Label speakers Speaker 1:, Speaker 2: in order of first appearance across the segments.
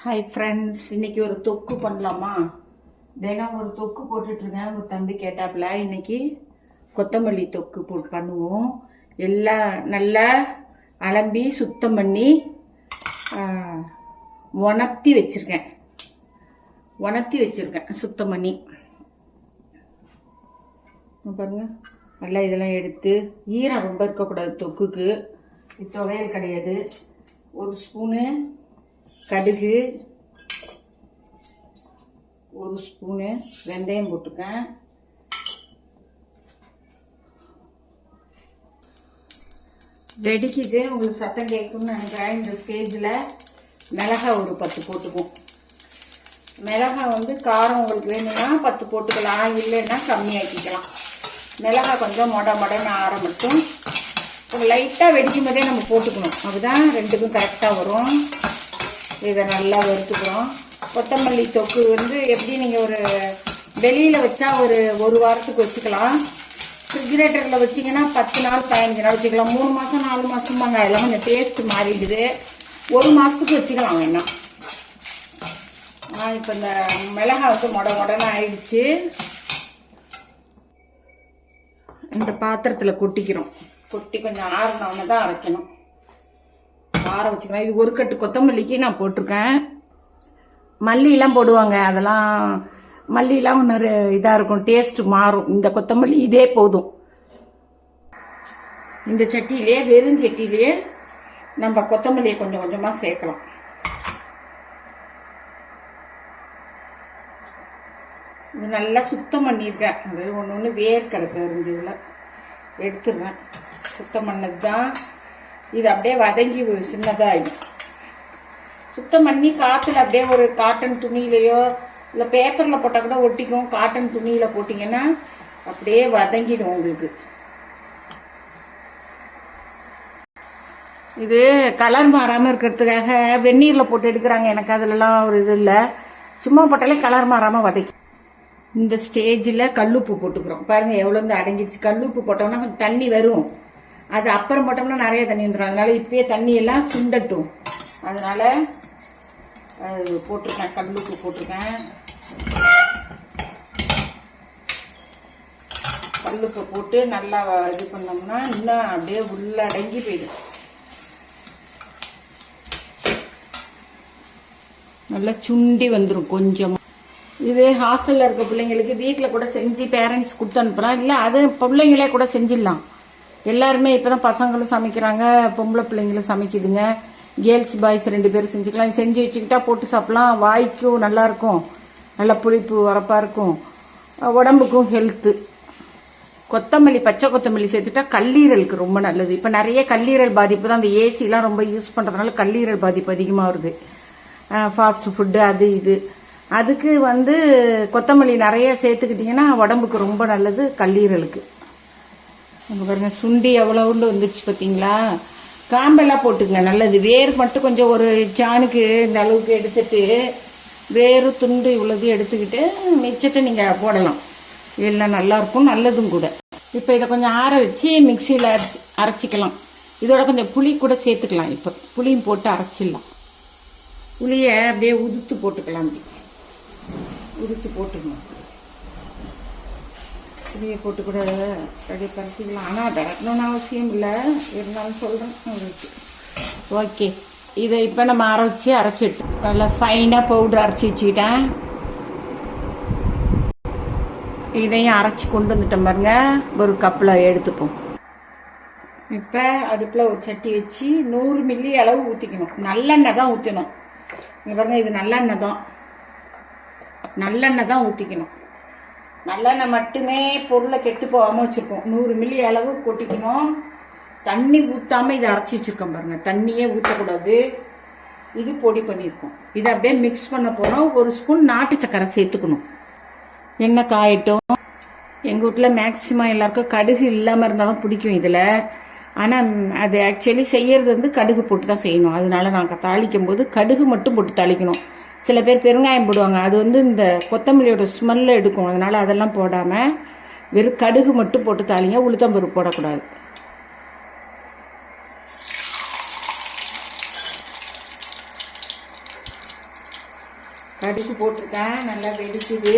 Speaker 1: Hi friends, இன்னைக்கு ஒரு தொக்கு பண்ணலாமா? தினம் ஒரு தொக்கு போட்டுட்ருக்கேன். ஒரு தம்பி கேட்டாப்புல இன்னைக்கு கொத்தமல்லி தொக்கு போட்டு பண்ணுவோம். எல்லாம் நல்லா அலம்பி சுத்தம் பண்ணி உணர்த்தி வச்சுருக்கேன் சுத்தம் பண்ணி பாருங்க. நல்லா இதெல்லாம் எடுத்து ஈரம் ரொம்ப இருக்கக்கூடாது தொக்குக்கு. துவையல் கிடையாது. ஒரு ஸ்பூனு கடுகு, ஒரு ஸ்பூனு வெந்தயம் போட்டுக்கேன். வெடிக்குது, உங்களுக்கு சத்தம் கேட்கும்னு நினைக்கிறேன். இந்த ஸ்டேஜில் மிளகாய் ஒரு 10 போட்டுக்குவோம். மிளகாய் வந்து காரம் உங்களுக்கு வேணும்னா 10 போட்டுக்கலாம், இல்லைன்னா கம்மியாக்கிக்கலாம். மிளகாய் கொஞ்சம் மொடன்னு ஆரம்பிட்டும் லைட்டாக வெடிக்கும் போதே நம்ம போட்டுக்கணும். அதுதான் ரெண்டுக்கும் கரெக்டாக வரும். இதை நல்லா வறுத்துக்கிறோம். கொத்தமல்லி தொக்கு வந்து எப்படி நீங்கள் ஒரு வெளியில் வச்சா ஒரு வாரத்துக்கு வச்சுக்கலாம். ரெஃப்ரிஜிரேட்டரில் வச்சிங்கன்னா 10 நாள் 15 நாள் வச்சுக்கலாம். 3 மாதம் 4 மாதம்பாங்க. அதெல்லாம் கொஞ்சம் டேஸ்ட்டு மாறிடுது. 1 மாதத்துக்கு வச்சுக்கலாம் வேணாம். இப்போ இந்த மிளகாய் வந்து மொடன்னு ஆயிடுச்சு. இந்த பாத்திரத்தில் கொட்டிக்கிறோம். கொட்டி கொஞ்சம் ஆறுனவொன்னே தான் அரைக்கணும். ஆற வச்சுக்கலாம். இது ஒரு கட்டு கொத்தமல்லிக்கு நான் போட்டிருக்கேன். மல்லியெல்லாம் போடுவாங்க, அதெல்லாம் மல்லியெல்லாம் ஒன்று இதாக இருக்கும், டேஸ்ட்டு மாறும். இந்த கொத்தமல்லி இதே போதும். இந்த சட்டியிலே, வெறும் சட்டியிலே நம்ம கொத்தமல்லியை கொஞ்சம் கொஞ்சமாக சேர்க்கலாம். இது நல்லா சுத்தம் பண்ணியிருக்கேன். அது ஒன்று வேர் கிடக்கு இதில் எடுத்துடுறேன். சுத்தம் பண்ணது தான். இது அப்படியே வதங்கி சின்னதாக ஆகிடும். சுத்தம் பண்ணி காற்றுல அப்படியே ஒரு காட்டன் துணியிலையோ இல்லை பேப்பரில் போட்டால் கூட ஒட்டிக்கும். காட்டன் துணியில் போட்டிங்கன்னா அப்படியே வதங்கிடும் உங்களுக்கு. இது கலர் மாறாமல் இருக்கிறதுக்காக வெந்நீரில் போட்டு எடுக்கிறாங்க. எனக்கு அதிலலாம் ஒரு இது இல்லை. சும்மா போட்டாலே கலர் மாறாமல் வதக்கி. இந்த ஸ்டேஜில் கல்லுப்பு போட்டுக்கிறோம். பாருங்கள் எவ்வளோ வந்து அடங்கிடுச்சு. கல்லுப்பு போட்டோம்னா கொஞ்சம் தண்ணி வரும். அது அப்புறம் போட்டோம்னா நிறைய தண்ணி வந்துடும். அதனால இப்பயே தண்ணியெல்லாம் சுண்டட்டும். அதனால போட்டிருக்கேன், கல்லுப்பு போட்டிருக்கேன். கல்லுப்பை போட்டு நல்லா இது பண்ணோம்னா இன்னும் அப்படியே உள்ளடங்கி போயிடும். நல்லா சுண்டி வந்துடும் கொஞ்சம். இது ஹாஸ்டலில் இருக்க பிள்ளைங்களுக்கு வீட்டில் கூட செஞ்சு பேரண்ட்ஸ் கொடுத்து அனுப்புகிறோம். இல்லை அது பிள்ளைங்களே கூட செஞ்சிடலாம். எல்லாருமே இப்போ தான் பசங்களும் சமைக்கிறாங்க, பொம்பளை பிள்ளைங்களும் சமைக்குதுங்க. கேர்ள்ஸ் பாய்ஸ் 2 பேரும் செஞ்சுக்கலாம். செஞ்சு வச்சுக்கிட்டா போட்டு சாப்பிடலாம். வாய்க்கும் நல்லாயிருக்கும், நல்லா புளிப்பு வரப்பாக இருக்கும், உடம்புக்கும் ஹெல்த்து. கொத்தமல்லி, பச்சை கொத்தமல்லி சேர்த்துட்டா கல்லீரலுக்கு ரொம்ப நல்லது. இப்போ நிறைய கல்லீரல் பாதிப்பு தான். அந்த ஏசிலாம் ரொம்ப யூஸ் பண்ணுறதுனால கல்லீரல் பாதிப்பு அதிகமாக வருது. ஃபாஸ்ட் ஃபுட்டு அது இது. அதுக்கு வந்து கொத்தமல்லி நிறைய சேர்த்துக்கிட்டிங்கன்னா உடம்புக்கு ரொம்ப நல்லது, கல்லீரலுக்கு. அங்கே பாருங்க சுண்டி எவ்வளோ உண்டு வந்துடுச்சு பார்த்தீங்களா. காம்பெல்லாம் போட்டுக்குங்க, நல்லது. வேர் மட்டும் கொஞ்சம் ஒரு சாணுக்கு இந்த அளவுக்கு எடுத்துட்டு வேறு துண்டு இவ்வளோது எடுத்துக்கிட்டு மிச்சத்தை நீங்கள் போடலாம். எல்லாம் நல்லாயிருக்கும், நல்லதும் கூட. இப்போ இதை கொஞ்சம் ஆற வச்சு மிக்சியில் அரைச்சிக்கலாம். இதோட கொஞ்சம் புளி கூட சேர்த்துக்கலாம். இப்போ புளியும் போட்டு அரைச்சிடலாம். புளியை அப்படியே உதுத்து போட்டுக்கலாம். உதுத்து போட்டுக்கணும். புளியை போட்டு கூட அப்படியே பறிச்சிக்கலாம். ஆனால் விரட்டணும்னு அவசியம் இல்லை, இருந்தாலும் சொல்கிறேன் உங்களுக்கு. ஓகே, இதை இப்போ நம்ம அரைச்சி எடுத்து நல்லா ஃபைனாக பவுடர் அரைச்சி வச்சுக்கிட்டேன். இதையும் அரைச்சி கொண்டு வந்துட்டோம் பாருங்க. ஒரு கப்பில் எடுத்துப்போம். இப்போ அடுப்பில் ஒரு சட்டி வச்சு 100 மில்லி அளவு ஊற்றிக்கணும். நல்லெண்ணெய் தான் ஊற்றணும். இங்கே பாருங்க, இது நல்லெண்ணெய் தான் ஊற்றிக்கணும். நல்லெண்ணெய் மட்டுமே பொருளை கெட்டு போகாமல் வச்சுருக்கோம். 100 மில்லி அளவு கொட்டிக்கணும். தண்ணி ஊற்றாமல் இதை அரைச்சி வச்சுருக்கோம் பாருங்க. தண்ணியே ஊற்றக்கூடாது. இது பொடி பண்ணியிருக்கோம். இதை அப்படியே மிக்ஸ் பண்ண போகிறோம். ஒரு ஸ்பூன் நாட்டு சக்கரை சேர்த்துக்கணும். எண்ணெய் காயட்டும். எங்கள் வீட்டில் மேக்சிமம் எல்லாருக்கும் கடுகு இல்லாமல் இருந்தால் தான் பிடிக்கும் இதில். ஆனால் அது ஆக்சுவலி செய்யறது வந்து கடுகு போட்டு தான் செய்யணும். அதனால நாங்கள் தாளிக்கும் போது கடுகு மட்டும் போட்டு தாளிக்கணும். சில பேர் பெருங்காயம் போடுவாங்க, அது வந்து இந்த கொத்தமல்லியோட ஸ்மெல்ல எடுக்கும். அதனால அதெல்லாம் போடாமல் வெறும் கடுகு மட்டும் போட்டு தாளிங்க. உளுத்தம்பருப்பு போடக்கூடாது. கடுகு போட்டிருக்கேன், நல்லா வெடிக்குது.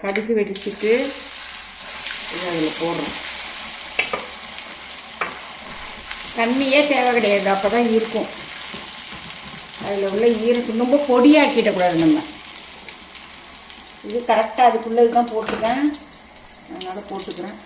Speaker 1: கடுகு வெடிச்சிட்டு இது அதில் போடுறோம். தண்ணியே தேவை கிடையாது, அப்போ தான் இருக்கும். அதில் உள்ள ஈரத்து ரொம்ப பொடியாக்கிடக்கூடாது நம்ம. இது கரெக்டாக அதுக்குள்ளே தான் போட்டுக்கேன், அதனால் போட்டுக்கிறேன்.